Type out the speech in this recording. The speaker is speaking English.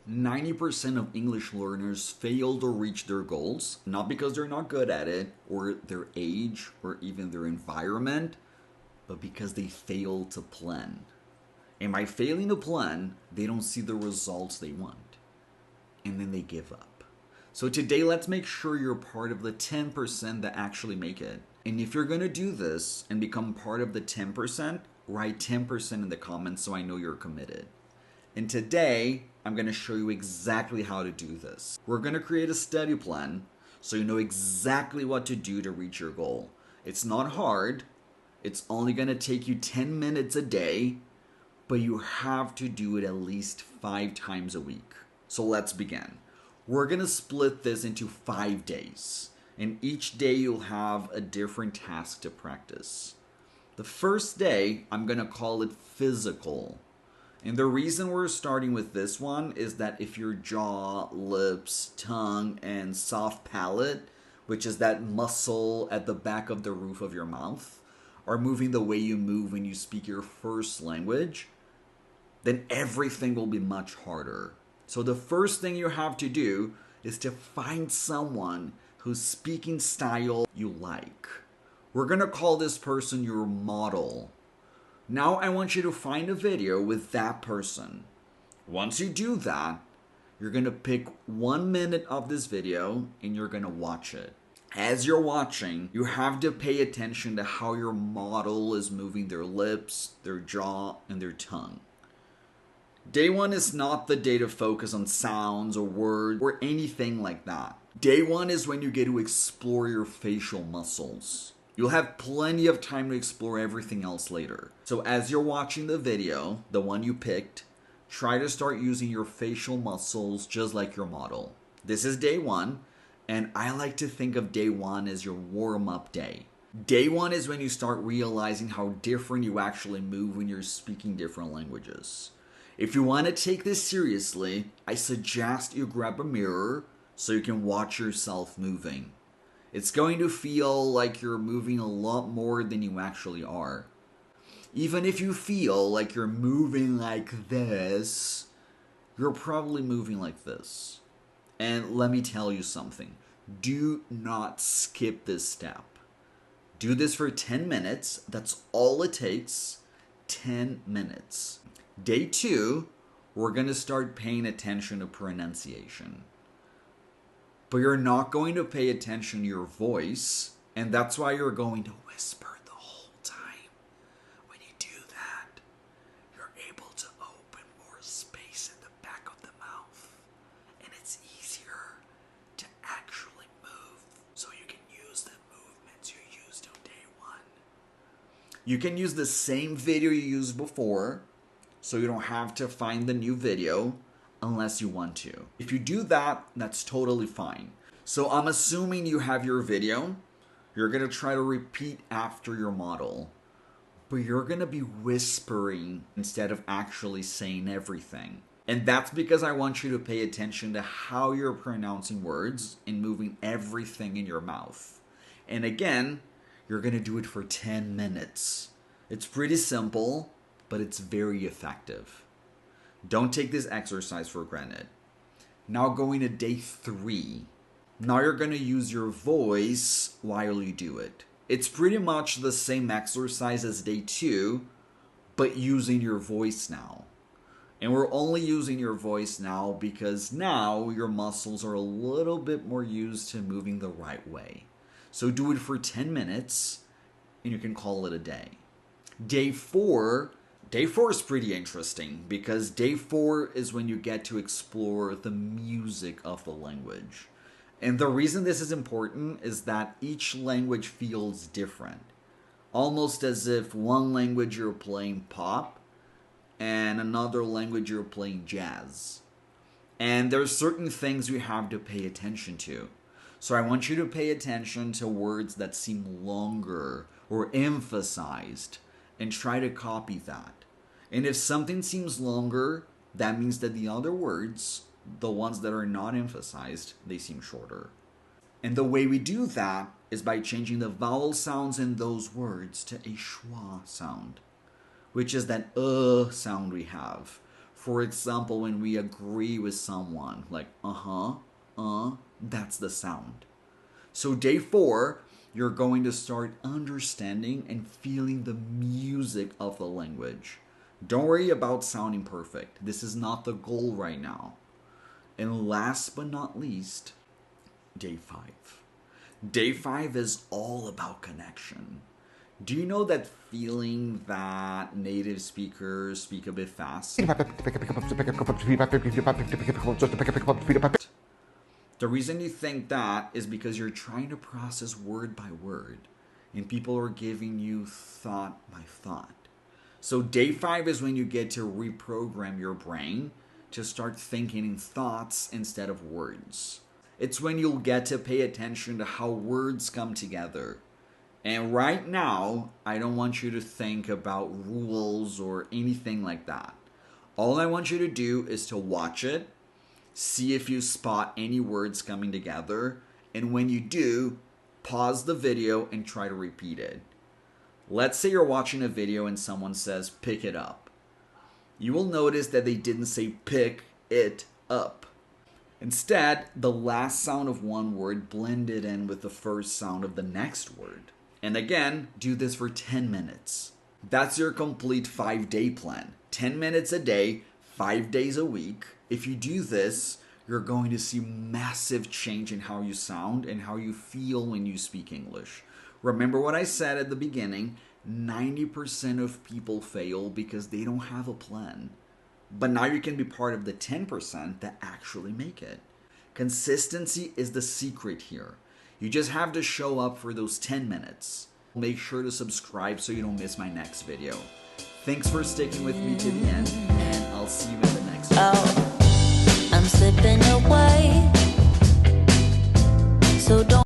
90% of English learners fail to reach their goals, not because they're not good at it, or their age, or even their environment, but because they fail to plan. And by failing to plan, they don't see the results they want. And then they give up. So today, let's make sure you're part of the 10% that actually make it. And if you're going to do this and become part of the 10%, write 10% in the comments so I know you're committed. And today, I'm going to show you exactly how to do this. We're going to create a study plan so you know exactly what to do to reach your goal. It's not hard. It's only going to take you 10 minutes a day, but you have to do it at least 5 times a week. So let's begin. We're going to split this into 5 days. And each day you'll have a different task to practice. The first day, I'm going to call it physical. And the reason we're starting with this one is that if your jaw, lips, tongue, and soft palate, which is that muscle at the back of the roof of your mouth, are moving the way you move when you speak your first language, then everything will be much harder. So the first thing you have to do is to find someone whose speaking style you like. We're going to call this person your model. Now I want you to find a video with that person. Once you do that, you're going to pick 1 minute of this video and you're going to watch it. As you're watching, you have to pay attention to how your model is moving their lips, their jaw, and their tongue. Day 1 is not the day to focus on sounds or words or anything like that. Day 1 is when you get to explore your facial muscles. You'll have plenty of time to explore everything else later. So as you're watching the video, the one you picked, try to start using your facial muscles just like your model. This is day 1, and I like to think of day 1 as your warm-up day. Day 1 is when you start realizing how different you actually move when you're speaking different languages. If you want to take this seriously, I suggest you grab a mirror so you can watch yourself moving. It's going to feel like you're moving a lot more than you actually are. Even if you feel like you're moving like this, you're probably moving like this. And let me tell you something. Do not skip this step. Do this for 10 minutes. That's all it takes. 10 minutes. Day 2, we're going to start paying attention to pronunciation. But you're not going to pay attention to your voice, and that's why you're going to whisper the whole time. When you do that, you're able to open more space in the back of the mouth, and it's easier to actually move, so you can use the movements you used on day 1. You can use the same video you used before, so you don't have to find the new video unless you want to. If you do that, that's totally fine. So I'm assuming you have your video. You're going to try to repeat after your model, but you're going to be whispering instead of actually saying everything. And that's because I want you to pay attention to how you're pronouncing words and moving everything in your mouth. And again, you're going to do it for 10 minutes. It's pretty simple, but it's very effective. Don't take this exercise for granted. Now going to day 3. Now you're going to use your voice while you do it. It's pretty much the same exercise as day 2, but using your voice now. And we're only using your voice now because now your muscles are a little bit more used to moving the right way. So do it for 10 minutes and you can call it a day. Day 4 is pretty interesting because day 4 is when you get to explore the music of the language. And the reason this is important is that each language feels different. Almost as if one language you're playing pop and another language you're playing jazz. And there's certain things you have to pay attention to. So I want you to pay attention to words that seem longer or emphasized and try to copy that. And if something seems longer, that means that the other words, the ones that are not emphasized, they seem shorter. And the way we do that is by changing the vowel sounds in those words to a schwa sound, which is that sound we have. For example, when we agree with someone, like that's the sound. So day 4, you're going to start understanding and feeling the music of the language. Don't worry about sounding perfect. This is not the goal right now. And last but not least, day 5. Day 5 is all about connection. Do you know that feeling that native speakers speak a bit fast? The reason you think that is because you're trying to process word by word, and people are giving you thought by thought. So day 5 is when you get to reprogram your brain to start thinking in thoughts instead of words. It's when you'll get to pay attention to how words come together. And right now, I don't want you to think about rules or anything like that. All I want you to do is to watch it, see if you spot any words coming together, and when you do, pause the video and try to repeat it. Let's say you're watching a video and someone says, pick it up. You will notice that they didn't say pick it up. Instead, the last sound of one word blended in with the first sound of the next word. And again, do this for 10 minutes. That's your complete 5-day plan. 10 minutes a day, 5 days a week. If you do this, you're going to see massive change in how you sound and how you feel when you speak English. Remember what I said at the beginning, 90% of people fail because they don't have a plan. But now you can be part of the 10% that actually make it. Consistency is the secret here. You just have to show up for those 10 minutes. Make sure to subscribe so you don't miss my next video. Thanks for sticking with me to the end, and I'll see you in the next video. Oh, I'm slipping away, so don't